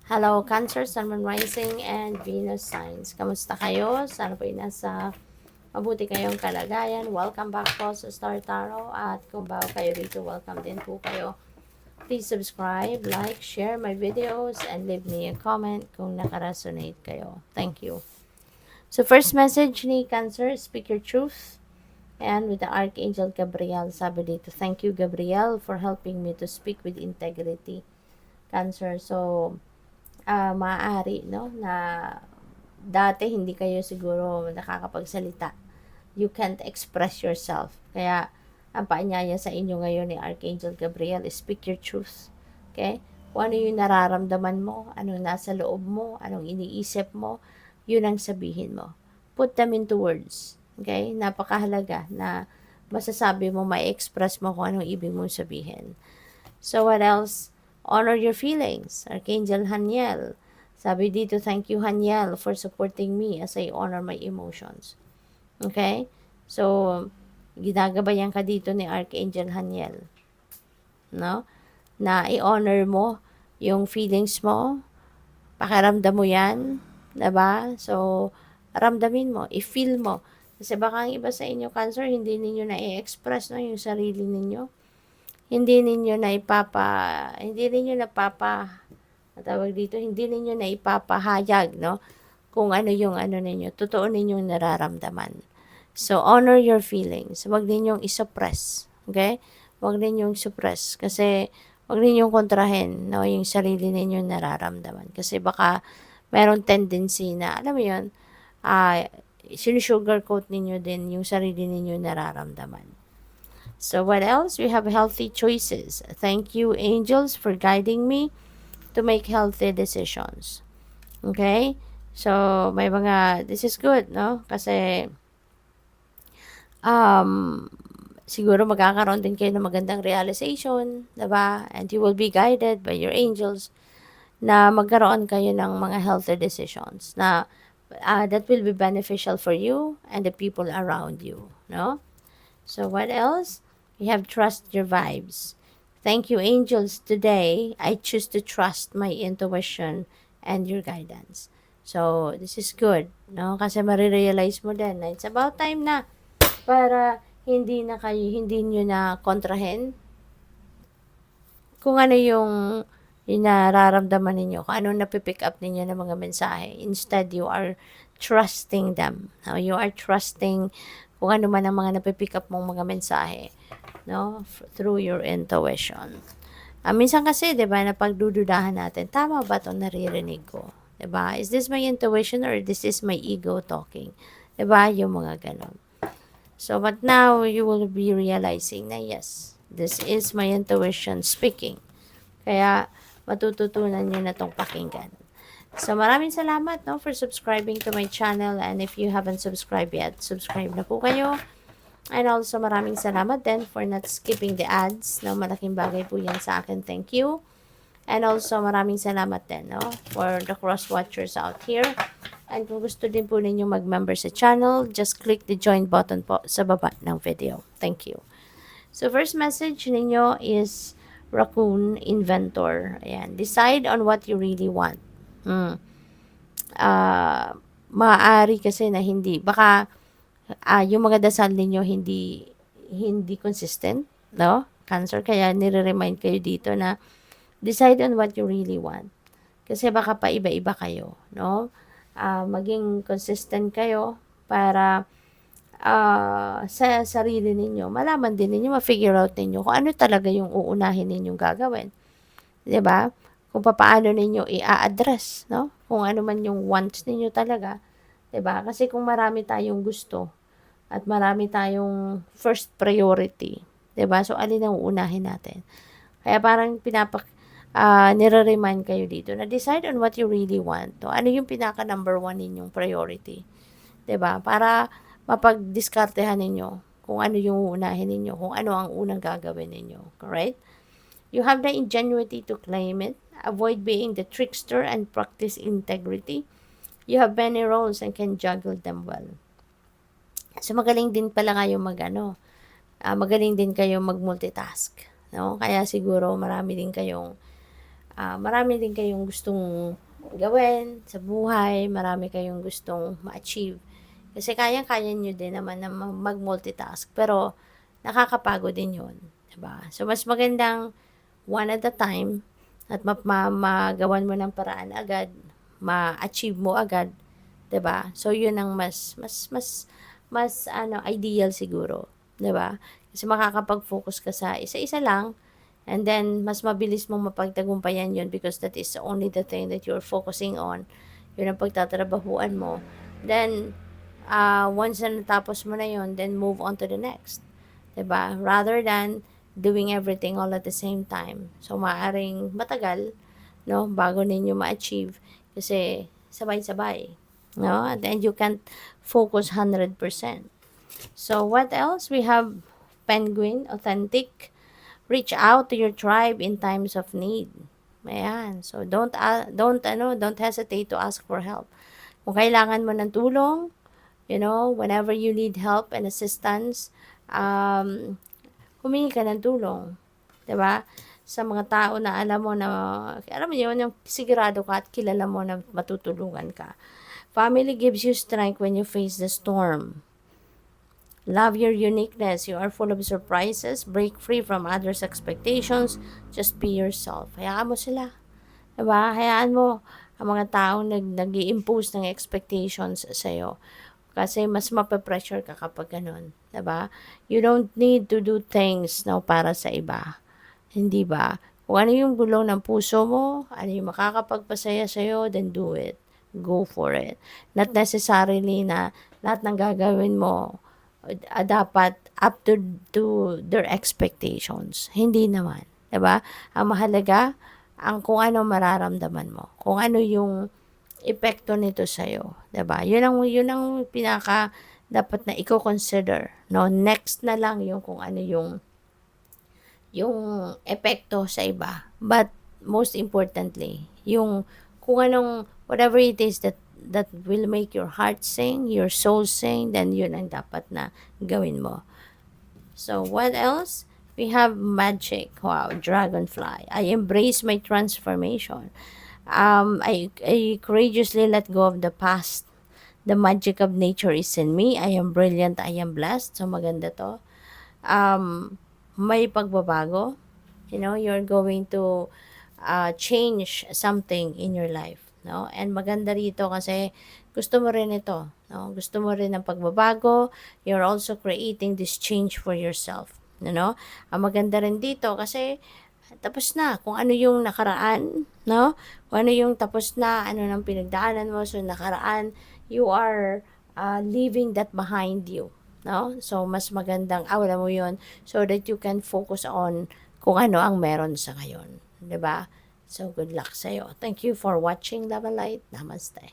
Hello, Cancer, Sun, Moon, Rising, and Venus signs. Kamusta kayo? Sana po ay nasa mabuti kayong kalagayan. Welcome back po sa Star Tarot. At kung bago kayo rito, welcome din po kayo. Please subscribe, like, share my videos, and leave me a comment kung nakaresonate kayo. Thank you. So first message ni Cancer, speak your truth. And with the Archangel Gabriel, sabi dito, thank you Gabriel for helping me to speak with integrity. Cancer, so maaari, no, na dati hindi kayo siguro nakakapagsalita. You can't express yourself. Kaya, ang paanyaya sa inyo ngayon ni Archangel Gabriel is speak your truth. Okay? Kung ano yung nararamdaman mo, anong nasa loob mo, anong iniisip mo, yun ang sabihin mo. Put them into words. Okay? Napakahalaga na masasabi mo, may express mo kung anong ibig mong sabihin. So, what else? Honor your feelings. Archangel Haniel. Sabi dito, thank you Haniel for supporting me as I honor my emotions. Okay? So, ginagabayan ka dito ni Archangel Haniel. No? Na i-honor mo yung feelings mo. Pakiramdam mo yan. Diba? So, ramdamin mo. I-feel mo. Kasi baka ang iba sa inyo, Cancer, hindi ninyo na-i-express no, yung sarili ninyo. Hindi ninyo tawag dito, hindi ninyo na ipapahayag, no? Kung ano yung ano ninyo, totoo ninyong nararamdaman. So, honor your feelings. Huwag ninyong isuppress. Okay? Huwag ninyong suppress. Kasi, huwag ninyong kontrahin, no? Yung sarili ninyong nararamdaman. Kasi baka, merong tendency na, alam mo yun, sinusugarcoat ninyo din yung sarili ninyong nararamdaman. So what else? We have healthy choices. Thank you, angels, for guiding me to make healthy decisions. Okay? So, may mga, this is good, no? Kasi, siguro magkakaroon din kayo ng magandang realization, diba? And you will be guided by your angels na magkaroon kayo ng mga healthy decisions na that will be beneficial for you and the people around you, no? So, what else? You have trust your vibes. Thank you, angels. Today, I choose to trust my intuition and your guidance. So, this is good, no? Kasi marirealize mo din na it's about time na para hindi nyo na kontrahen kung ano yung nararamdaman ninyo, kung ano napipick up ninyo ng mga mensahe. Instead, you are trusting them. No? You are trusting kung ano man ang mga napipick up mong mga mensahe, no? Through your intuition. Minsan kasi, di ba, napagdududahan natin, tama ba itong naririnig ko? Di ba? Is this my intuition or this is my ego talking? Di ba? Yung mga ganon. So, but now, you will be realizing na yes, this is my intuition speaking. Kaya, matututunan nyo na itong pakinggan. So, maraming salamat, no, for subscribing to my channel. And if you haven't subscribed yet, subscribe na po kayo. And also, maraming salamat din for not skipping the ads. No, malaking bagay po yan sa akin. Thank you. And also, maraming salamat din, no, for the cross-watchers out here. And kung gusto din po ninyo mag-member sa channel, just click the join button po sa baba ng video. Thank you. So, first message ninyo is Raccoon Inventor. Ayan. Decide on what you really want. Maaari kasi na hindi. Baka yung mga dasal ninyo hindi consistent, no? Cancer. Kaya nire-remind kayo dito na decide on what you really want. Kasi baka pa iba-iba kayo, no? Maging consistent kayo para sa sarili ninyo, malaman din ninyo, ma-figure out ninyo kung ano talaga yung uunahin ninyong gagawin. 'Di ba? Kung paano ninyo i-address, no? Kung ano man yung wants ninyo talaga, 'di ba? Kasi kung marami tayong gusto at marami tayong first priority, 'di ba? So alin ang uunahin natin? Kaya parang nire-remind kayo dito na decide on what you really want. No? Ano yung pinaka number 1 ninyong priority? 'Di ba? Para mapagdiskartehan ninyo kung ano yung uunahin ninyo, kung ano ang unang gagawin ninyo. Correct? You have the ingenuity to claim it. Avoid being the trickster and practice integrity. You have many roles and can juggle them well. So, magaling din pala kayo magaling din kayo mag-multitask. No? Kaya siguro marami din kayong marami din kayong gustong gawin sa buhay, marami kayong gustong ma-achieve. Kasi kayang-kaya nyo din naman na mag-multitask, pero nakakapagod din yun, diba? So, mas magandang one at a time at magawan mo ng paraan agad, ma-achieve mo agad, 'di ba? So yun ang mas ideal siguro, 'di ba? Kasi makakapag-focus ka sa isa-isa lang, and then mas mabilis mong mapagtagumpayan yun because that is only the thing that you're focusing on. Yun ang pagtatrabahuan mo. Then once na natapos mo na yun, then move on to the next. 'Di ba? Rather than doing everything all at the same time. So, maaring matagal, no, bago ninyo ma-achieve kasi sabay-sabay, no? And then you can't focus 100%. So, what else? We have Penguin, authentic. Reach out to your tribe in times of need. Ayan. So, don't hesitate to ask for help. Kung kailangan mo ng tulong, whenever you need help and assistance, humingi ka ng tulong, 'di ba? Sa mga tao na alam mo yun, yung sigurado ka at kilala mo na matutulungan ka. Family gives you strength when you face the storm. Love your uniqueness. You are full of surprises. Break free from others' expectations. Just be yourself. Hayaan mo sila. 'Di ba? Hayaan mo ang mga taong nag-i-impose ng expectations sa'yo. Kasi mas mape-pressure ka kapag ganun, 'di ba? You don't need to do things no para sa iba. Hindi ba? Kung ano yung bulong ng puso mo, ano yung makakapagpasaya sa'yo, then do it. Go for it. Not necessarily na lahat ng gagawin mo dapat up to their expectations. Hindi naman, 'di ba? Ang mahalaga ang kung ano mararamdaman mo. Kung ano yung epekto nito sa'yo, 'di ba? Yun ang pinaka dapat na i-consider, no? Next na lang yung kung ano yung epekto sa iba. But most importantly, yung kung anong whatever it is that will make your heart sing, your soul sing, then yun ang dapat na gawin mo. So what else? We have magic. Wow, dragonfly. I embrace my transformation. I courageously let go of the past. The magic of nature is in me. I am brilliant. I am blessed. So maganda to. May pagbabago. You're going to change something in your life, no? And maganda rito kasi gusto mo rin ito, no? Gusto mo rin ng pagbabago. You're also creating this change for yourself, Ang maganda rin dito kasi tapos na kung ano yung nakaraan, no? Kung ano yung tapos na, ano nang pinagdaanan mo, so nakaraan, you are leaving that behind you, no? So, mas magandang awala mo yun so that you can focus on kung ano ang meron sa ngayon, 'di ba? So, good luck sa'yo. Thank you for watching Love and Light. Namaste.